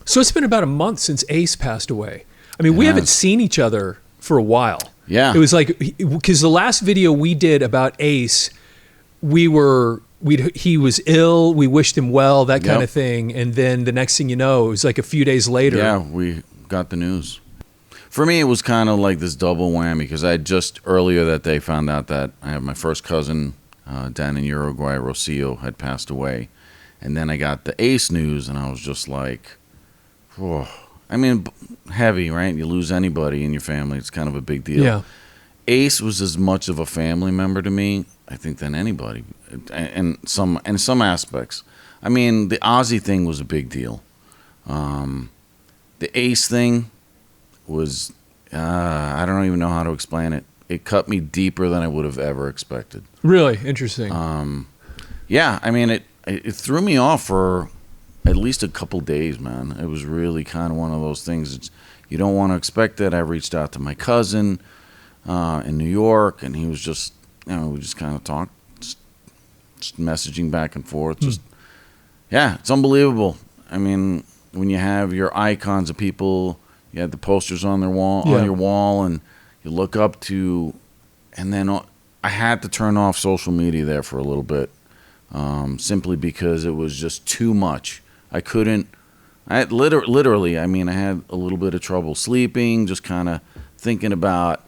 So it's been about a month since Ace passed away. I mean, we haven't seen each other for a while. Yeah. It was like, because the last video we did about Ace, he was ill, we wished him well, that kind of thing. And then the next thing you know, it was like a few days later. Yeah, we got the news. For me, it was kind of like this double whammy, because I just earlier that day found out that I have my first cousin down in Uruguay, Rocio, had passed away. And then I got the Ace news, and I was just like, whoa. I mean, heavy, right? You lose anybody in your family, it's kind of a big deal. Yeah. Ace was as much of a family member to me, I think, than anybody, in some aspects. I mean, the Ozzy thing was a big deal. The Ace thing was, I don't even know how to explain it. It cut me deeper than I would have ever expected. Really interesting. Yeah, I mean, it threw me off for at least a couple days, man. It was really kind of one of those things. You don't want to expect it. I reached out to my cousin in New York, and he was just, we just kind of talked, just messaging back and forth. Just, yeah, it's unbelievable. I mean, when you have your icons of people, you had the posters on their wall, on your wall, and you look up to, and then I had to turn off social media there for a little bit, simply because it was just too much. I couldn't. I had literally. I mean, I had a little bit of trouble sleeping, just kind of thinking about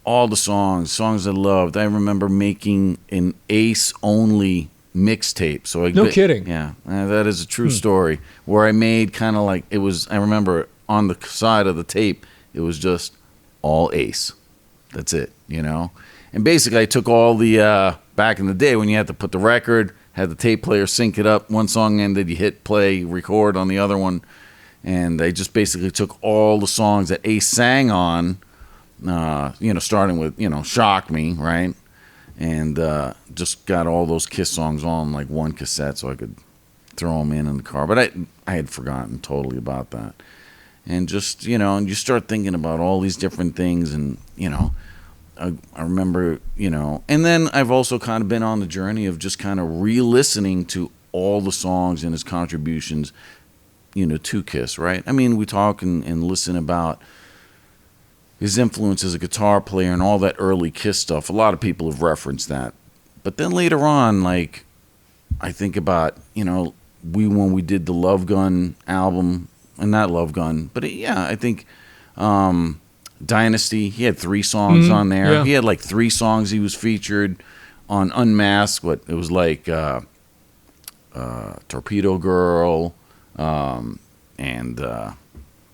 all the songs I loved. I remember making an Ace only mixtape. So no kidding. Yeah, that is a true story. Where I made kind of like, it was. I remember on the side of the tape, it was just all Ace. That's it. And basically, I took all the back in the day when you had to put the record. Had the tape player sync it up. One song ended, you hit play, record on the other one. And I just basically took all the songs that Ace sang on, starting with, Shock Me, right? And just got all those Kiss songs on like one cassette so I could throw them in the car. But I had forgotten totally about that. And just, and you start thinking about all these different things, and, I remember, and then I've also kind of been on the journey of just kind of re-listening to all the songs and his contributions, to Kiss, right? I mean, we talk and listen about his influence as a guitar player and all that early Kiss stuff. A lot of people have referenced that. But then later on, like, I think about, when we did the Love Gun album, and not Love Gun, but I think... Dynasty, he had 3 songs on there. Yeah. He had like 3 songs he was featured on Unmasked. It was like Torpedo Girl and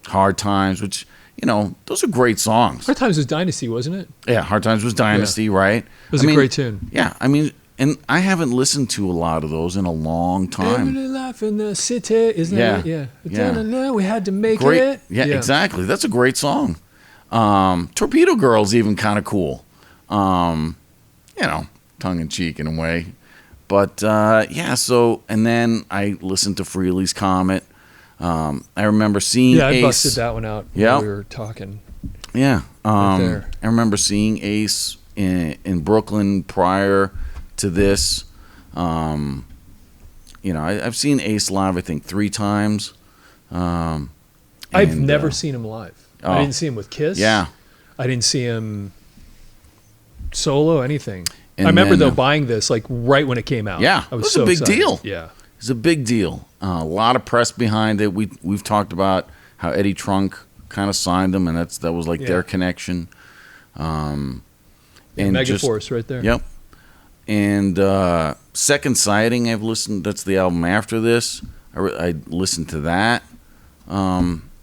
Hard Times, which, those are great songs. Hard Times was Dynasty, wasn't it? Yeah, Hard Times was Dynasty, right? It was a great tune. Yeah, I mean, and I haven't listened to a lot of those in a long time. Every life in the city, isn't it? Yeah. We had to make great. it. Yeah, exactly. That's a great song. Torpedo Girl's even kind of cool, tongue in cheek in a way, but so, and then I listened to Frehley's Comet. I remember seeing I Ace. busted that one out when we were talking. Yeah, right there. I remember seeing Ace in Brooklyn prior to this. I've seen Ace live, I think 3 times. I've never seen him live. I didn't see him with Kiss. Yeah. I didn't see him solo, anything. I remember, though, buying this like right when it came out. Yeah. I was it was so a big excited. deal. Yeah. It was a big deal. A lot of press behind it. We've talked about how Eddie Trunk kind of signed him, and that was like their connection. And Megaforce right there. Yep. And Second Sighting, I've listened. That's the album after this. I listened to that.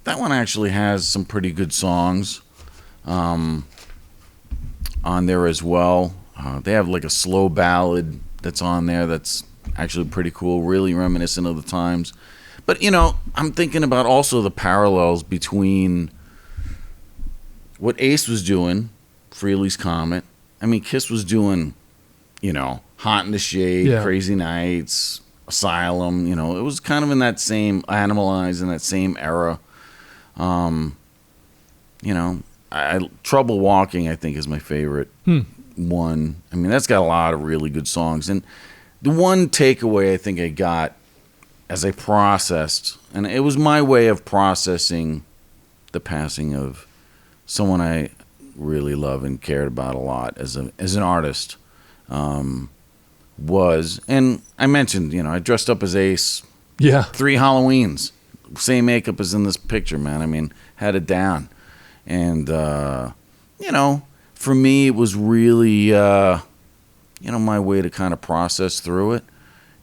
That one actually has some pretty good songs on there as well. They have like a slow ballad that's on there that's actually pretty cool, really reminiscent of the times. But, I'm thinking about also the parallels between what Ace was doing, Frehley's Comet. I mean, Kiss was doing, Hot in the Shade, Crazy Nights, Asylum. It was kind of in that same, Animalized in that same era. Trouble Walking, I think, is my favorite one. I mean, that's got a lot of really good songs. And the one takeaway I think I got as I processed, and it was my way of processing the passing of someone I really love and cared about a lot as an artist, was, and I mentioned, I dressed up as Ace. Yeah. 3 Halloweens. Same makeup as in this picture, man. I mean, had it down. And, for me, it was really, my way to kind of process through it.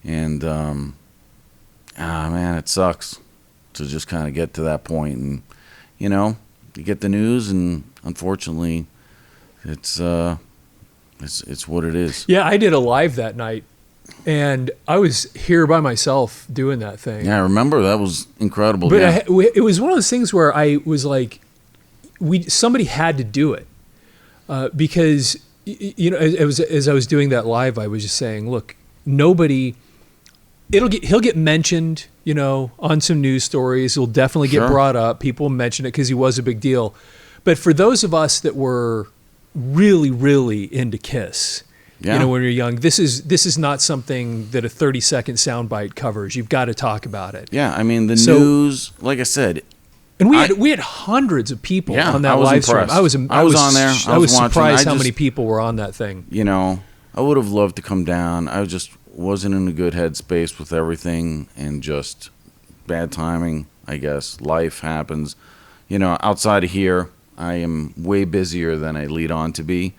And, man, it sucks to just kind of get to that point. And, you get the news, and unfortunately, it's what it is. Yeah, I did a live that night. And I was here by myself doing that thing. Yeah, I remember. That was incredible. But it was one of those things where I was like, somebody had to do it. Because, as I was doing that live, I was just saying, look, nobody, he'll get mentioned, on some news stories. He'll definitely get brought up. People mention it because he was a big deal. But for those of us that were really, really into Kiss, when you're young, this is not something that a 30-second soundbite covers. You've got to talk about it. Yeah, I mean, the news, like I said. And we had hundreds of people on that live stream. I was on there. I was surprised how many people were on that thing. I would have loved to come down. I just wasn't in a good headspace with everything, and just bad timing, I guess. Life happens. Outside of here, I am way busier than I lead on to be.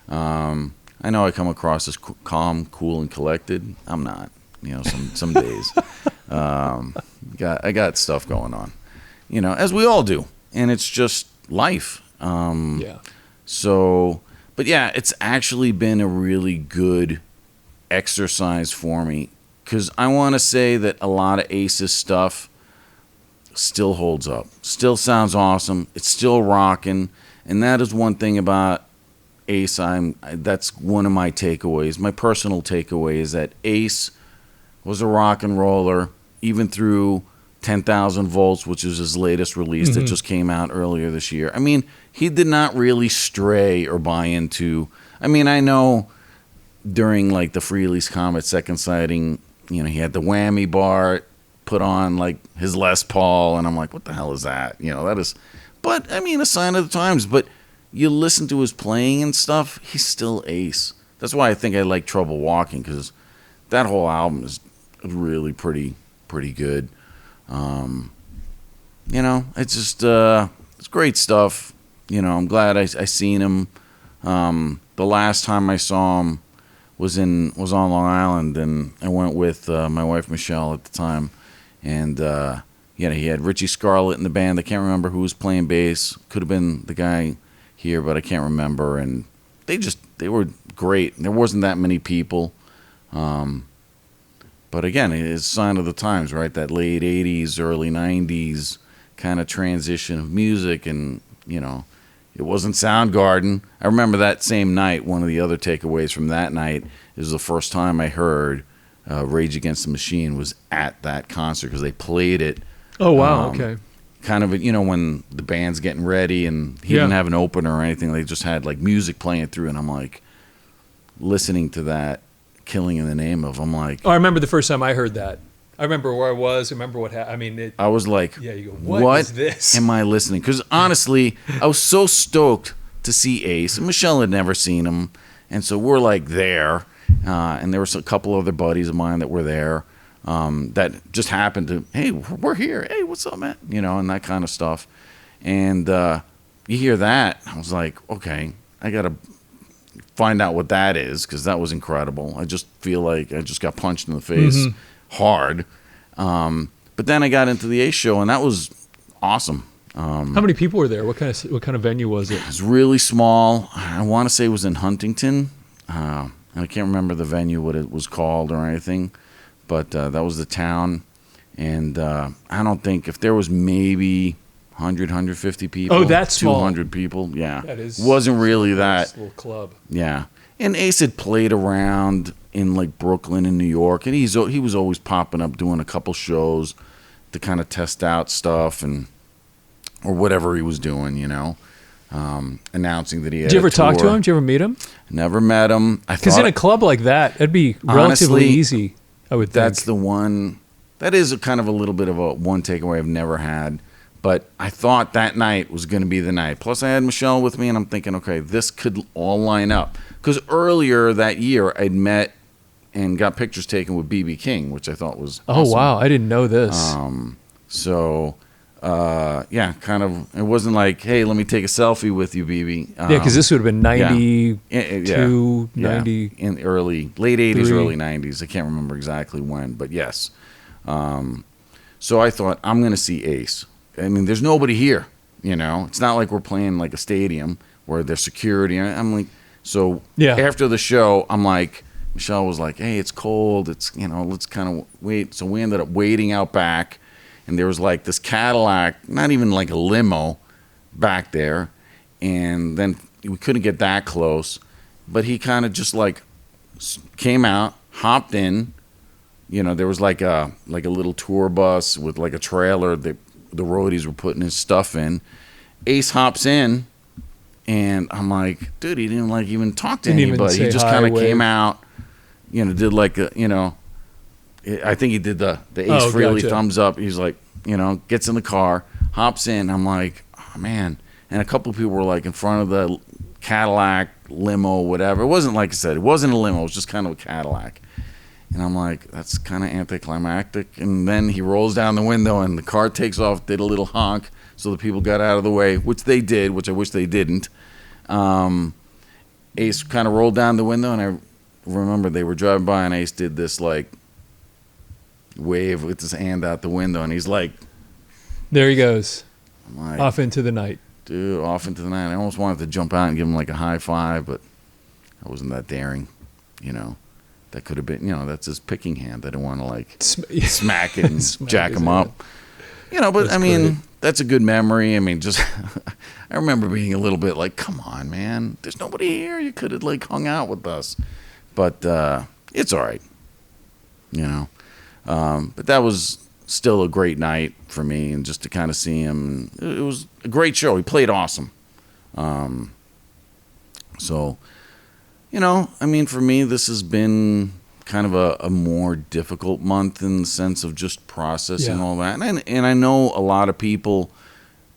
I know I come across as calm, cool, and collected. I'm not. Some days. I got stuff going on. As we all do, and it's just life. So, but yeah, it's actually been a really good exercise for me, because I want to say that a lot of Ace's stuff still holds up, still sounds awesome. It's still rocking, and that is one thing about Ace. That's one of my takeaways. My personal takeaway is that Ace was a rock and roller, even through 10,000 Volts, which is his latest release that just came out earlier this year. I mean, he did not really stray or buy into. I mean, I know during like the Frehley's Comet second sighting, he had the whammy bar put on like his Les Paul, and I'm like, what the hell is that? That is, but I mean, a sign of the times. But you listen to his playing and stuff, he's still Ace. That's why I think I like Trouble Walkin', because that whole album is really pretty good. It's just it's great stuff. I'm glad I seen him. The last time I saw him was on Long Island, and I went with my wife Michelle at the time, and he had Richie Scarlett in the band. I can't remember who was playing bass. Could have been the guy here, but I can't remember. And they were great. There wasn't that many people. But again, it's a sign of the times, right? That late 80s, early 90s kind of transition of music. And, it wasn't Soundgarden. I remember that same night, one of the other takeaways from that night is the first time I heard Rage Against the Machine was at that concert, because they played it. Oh, wow, okay. Kind of, when the band's getting ready, and he didn't have an opener or anything. They just had, like, music playing through, and I'm like, listening to that, Killing in the Name of, I'm like... Oh, I remember the first time I heard that. I remember where I was. I remember what happened. I mean, I was like, you go, what is this? Am I listening? Because honestly, I was so stoked to see Ace. And Michelle had never seen him. And so we're like there. And there were a couple other buddies of mine that were there that just happened to, hey, we're here. Hey, what's up, man? And that kind of stuff. And you hear that. I was like, okay, I got to find out what that is, because that was incredible. I just feel like I just got punched in the face hard. But then I got into the Ace show, and that was awesome. How many people were there? What kind of venue was it? It was really small. I want to say it was in Huntington. And I can't remember the venue, what it was called or anything. But that was the town. And I don't think, if there was maybe 100, 150 people. Oh, that's 200 people. Yeah. That is. Wasn't really that. Little club. Yeah. And Ace had played around in like Brooklyn and New York, and he was always popping up doing a couple shows to kind of test out stuff or whatever he was doing, announcing that he had. Did you ever talk to him? Did you ever meet him? Never met him. Because in a club like that, it'd be relatively easy, I would think. That's the one that is a kind of a little bit of a one takeaway I've never had. But I thought that night was going to be the night. Plus, I had Michelle with me, and I'm thinking, okay, this could all line up. Because earlier that year, I'd met and got pictures taken with B.B. King, which I thought was awesome. wow, I didn't know this. Yeah, kind of. It wasn't like, hey, let me take a selfie with you, BB. Yeah, because this would have been 92, yeah. 90. In the late 80s, early 90s. I can't remember exactly when, but yes. So I thought, I'm going to see Ace. I mean, there's nobody here, you know. It's not like we're playing like a stadium where there's security. I'm like, so after the show, I'm like, Michelle was like, hey, it's cold. It's, you know, let's kind of wait. So we ended up waiting out back. And there was like this Cadillac, not even like a limo back there. And then we couldn't get that close. But he kind of just like came out, hopped in. You know, there was like a little tour bus with like a trailer that the roadies were putting his stuff in. Ace hops in. And I'm like, dude, he didn't like even talk to anybody. He just kind of came out, you know, did like a, you know, I think he did the Ace Frehley thumbs up. He's like, you know, gets in the car, hops in. I'm like, oh, man. And a couple of people were like in front of the Cadillac limo, whatever. It wasn't, like I said, it wasn't a limo. It was just kind of a Cadillac. And I'm like, that's kind of anticlimactic. And then he rolls down the window and the car takes off, did a little honk. So the people got out of the way, which they did, which I wish they didn't. Ace kind of rolled down the window, and I remember they were driving by, and Ace did this, like, wave with his hand out the window, and he's like... There he goes. Like, off into the night. Dude, off into the night. I almost wanted to jump out and give him, like, a high five, but I wasn't that daring, you know. That could have been, you know, that's his picking hand. I didn't want to, like, smack it and jack him up. You know, but, that's great. That's a good memory. I mean, just, I remember being a little bit like, come on, man. There's nobody here. You could have, like, hung out with us. But it's all right, you know. But that was still a great night for me, and just to kind of see him. It was a great show. He played awesome. So, you know, I mean, for me, this has been kind of a more difficult month in the sense of just processing all that. And I know a lot of people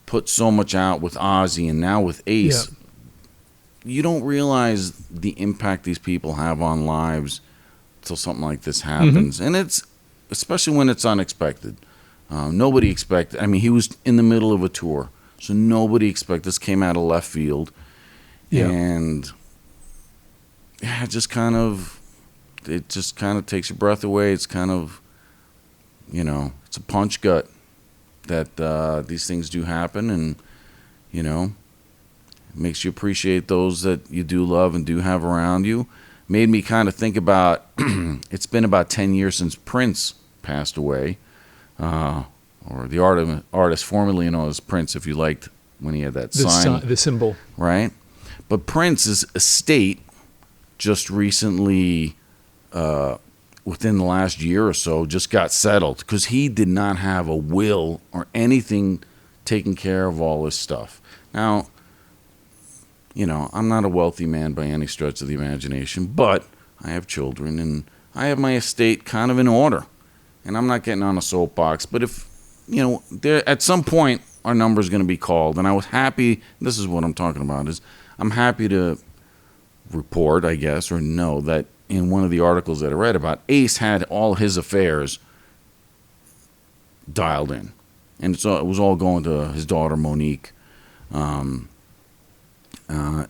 put so much out with Ozzy and now with Ace. Yeah. You don't realize the impact these people have on lives until something like this happens. Mm-hmm. And it's, especially when it's unexpected. Nobody expected, I mean, he was in the middle of a tour, so nobody expected, this came out of left field. Yeah. And yeah, it just kind of takes your breath away. It's kind of, you know, it's a punch gut that these things do happen, and, you know, it makes you appreciate those that you do love and do have around you. Made me kind of think about, it's been about 10 years since Prince passed away, or the artist formerly known as Prince, if you liked when he had that sign. The symbol. Right? But Prince's estate just recently, within the last year or so, just got settled because he did not have a will or anything taking care of all this stuff. Now, you know, I'm not a wealthy man by any stretch of the imagination, but I have children and I have my estate kind of in order. And I'm not getting on a soapbox, but if, you know, there at some point our number is going to be called, and I was happy, this is what I'm talking about, is I'm happy to report, I guess, or know that in one of the articles that I read about, Ace had all his affairs dialed in. And so it was all going to his daughter, Monique.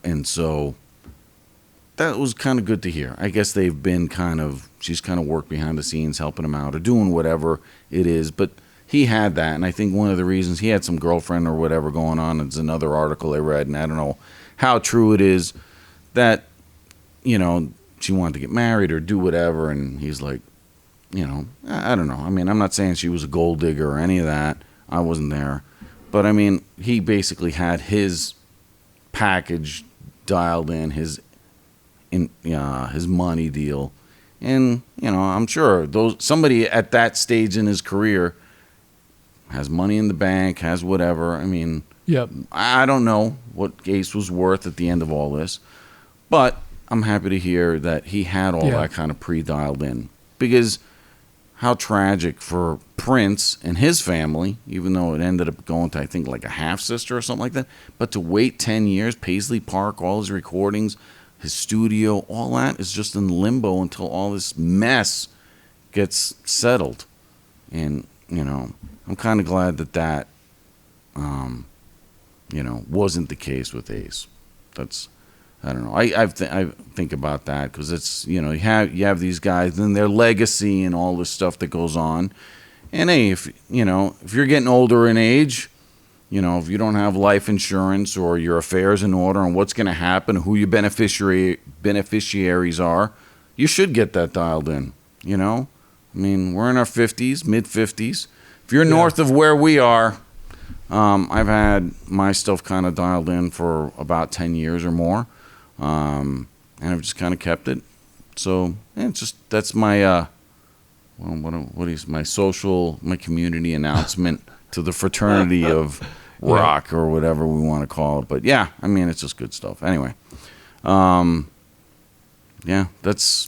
And so that was kind of good to hear. I guess they've been she's kind of worked behind the scenes, helping him out or doing whatever it is. But he had that. And I think one of the reasons he had some girlfriend or whatever going on, it's another article I read, and I don't know how true it is, that, you know, she wanted to get married or do whatever. And he's like, you know, I don't know. I mean, I'm not saying she was a gold digger or any of that. I wasn't there. But I mean, he basically had his package dialed in, his money deal, and, you know, I'm sure somebody at that stage in his career has money in the bank, has whatever. I mean, yep. I don't know what Ace was worth at the end of all this, but I'm happy to hear that he had all that kind of pre-dialed in, because how tragic for Prince and his family, even though it ended up going to, I think, like a half-sister or something like that. But to wait 10 years, Paisley Park, all his recordings, his studio, all that is just in limbo until all this mess gets settled. And, I'm kind of glad that wasn't the case with Ace. That's, I don't know. I think about that because it's, you have these guys and their legacy and all this stuff that goes on. And hey, if you're getting older in age, if you don't have life insurance or your affairs in order and what's going to happen, who your beneficiaries are, you should get that dialed in. I mean, we're in our 50s, mid 50s. If you're north of where we are, I've had my stuff kind of dialed in for about 10 years or more. And I've just kind of kept it. So that's my my community announcement to the fraternity of rock or whatever we want to call it. But yeah, I mean, it's just good stuff. Anyway,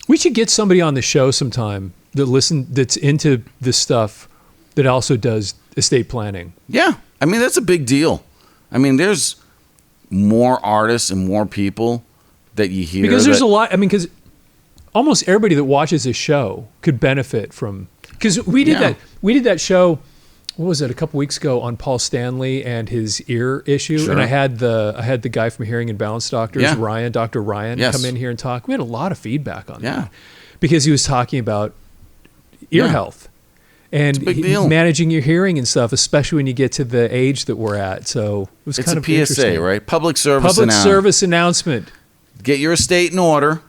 we should get somebody on the show sometime that's into this stuff that also does estate planning. Yeah, I mean, that's a big deal. I mean, there's more artists and more people that you hear. Because there's a lot, because almost everybody that watches this show could benefit from, because we did that show, what was it, a couple weeks ago on Paul Stanley and his ear issue. Sure. And I had the guy from Hearing and Balance Doctors, Dr. Ryan, come in here and talk. We had a lot of feedback on that because he was talking about ear health. And managing your hearing and stuff, especially when you get to the age that we're at. So it was kind of a PSA, right? Public service announcement. Get your estate in order.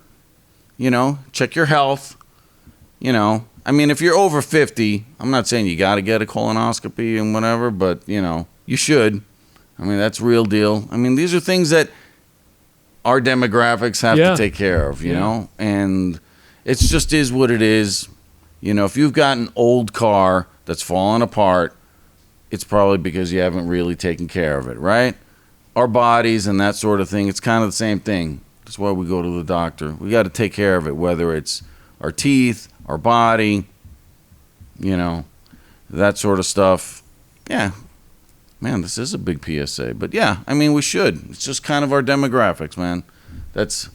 Check your health. I mean, if you're over 50, I'm not saying you got to get a colonoscopy and whatever, but, you should. I mean, that's real deal. I mean, these are things that our demographics have to take care of, you know? And it just is what it is. If you've got an old car that's falling apart, it's probably because you haven't really taken care of it, right? Our bodies and that sort of thing, it's kind of the same thing. That's why we go to the doctor. We got to take care of it, whether it's our teeth, our body, that sort of stuff. Yeah. Man, this is a big PSA. But yeah, I mean, we should. It's just kind of our demographics, man. That's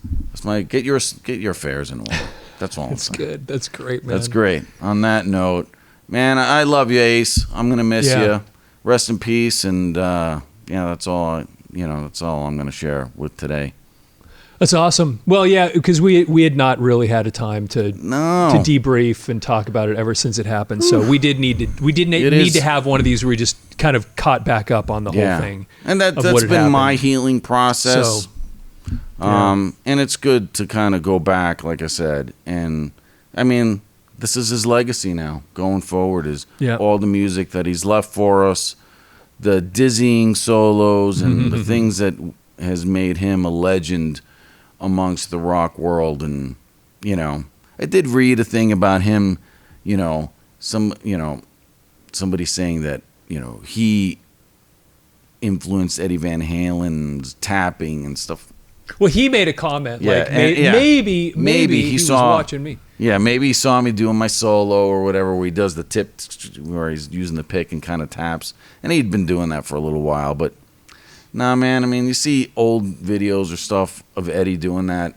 my get your affairs in order. That's all. That's good. That's great, man. That's great. On that note, man, I love you, Ace. I'm gonna miss you. Rest in peace. And that's all. That's all I'm gonna share with today. That's awesome. Well, yeah, because we had not really had a time to debrief and talk about it ever since it happened. So we did need to have one of these where we just kind of caught back up on the whole thing. And that's been happened. My healing process. So, and it's good to kind of go back, like I said. And I mean, this is his legacy now. Going forward is all the music that he's left for us, the dizzying solos and the things that has made him a legend amongst the rock world. And I did read a thing about him, somebody saying that he influenced Eddie Van Halen's tapping and stuff. Well, he made a comment maybe he was watching me. Yeah, maybe he saw me doing my solo or whatever, where he does the tip, where he's using the pick and kind of taps, and he'd been doing that for a little while, but. Nah, man. I mean, you see old videos or stuff of Eddie doing that.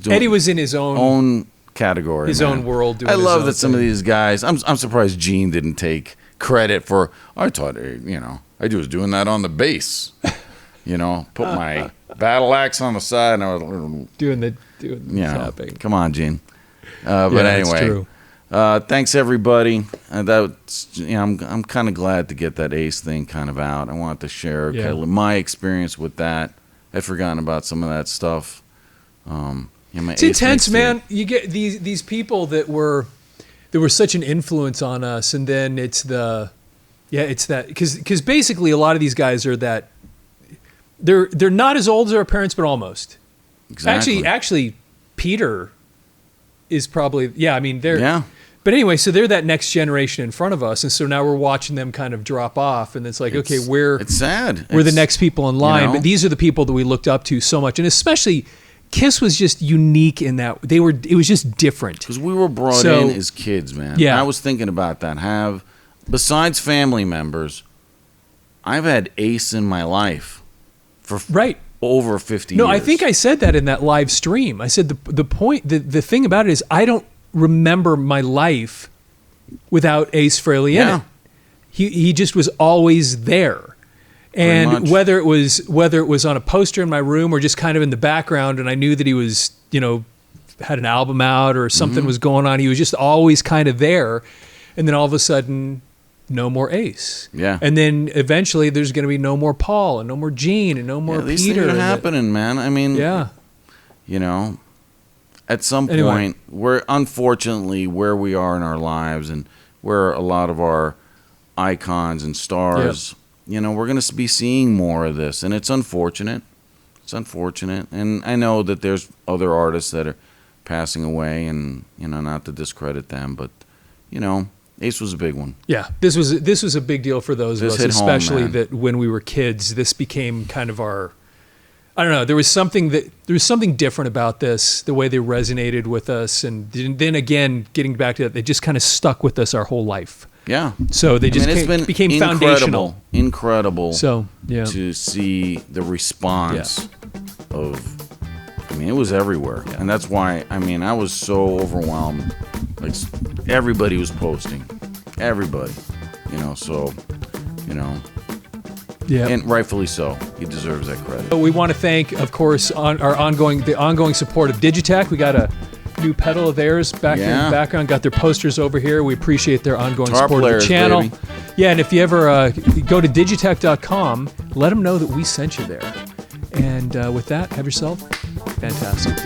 Eddie was in his own category, his own world. I love that some of these guys. I'm surprised Gene didn't take credit for. I thought, I was doing that on the bass. Put my battle axe on the side, and I was doing the tapping. Come on, Gene. But anyway. True. Thanks everybody. I'm kind of glad to get that Ace thing kind of out. I wanted to share kind of my experience with that. I'd forgotten about some of that stuff. It's intense, man. You get these people that were such an influence on us, and then it's that because basically a lot of these guys are that they're not as old as our parents, but almost. Exactly. Actually, Peter is probably But anyway, so they're that next generation in front of us, and so now we're watching them kind of drop off, and it's like, okay, it's sad. We're the next people in line, but these are the people that we looked up to so much, and especially Kiss was just unique in that it was just different. Because we were brought in as kids, man. Yeah. I was thinking about that. Besides family members, I've had Ace in my life for over 50 years. No, I think I said that in that live stream. I said the thing about it is I don't remember my life without Ace Frehley in it. He just was always there. And whether it was on a poster in my room or just kind of in the background, and I knew that he was, had an album out or something was going on, he was just always kind of there. And then all of a sudden, no more Ace. Yeah. And then eventually there's going to be no more Paul and no more Gene and no more Peter. These things are happening, man. I mean, at some point, we're unfortunately where we are in our lives and where a lot of our icons and stars, we're going to be seeing more of this, and it's unfortunate. It's unfortunate, and I know that there's other artists that are passing away, and not to discredit them, but Ace was a big one. Yeah, this was a big deal for those of us, especially that when we were kids, this became kind of our. I don't know. There was something different about this, the way they resonated with us, and then again, getting back to that, they just kind of stuck with us our whole life. Yeah. So they just became foundational. Incredible. So to see the response of. It was everywhere, and that's why. I was so overwhelmed. Like everybody was posting, everybody. And rightfully so. He deserves that credit. We want to thank, of course, the ongoing support of Digitech. We got a new pedal of theirs back in the background. Got their posters over here. We appreciate their ongoing support of the channel. Baby. Yeah, and if you ever go to digitech.com, let them know that we sent you there. And with that, have yourself a fantastic day.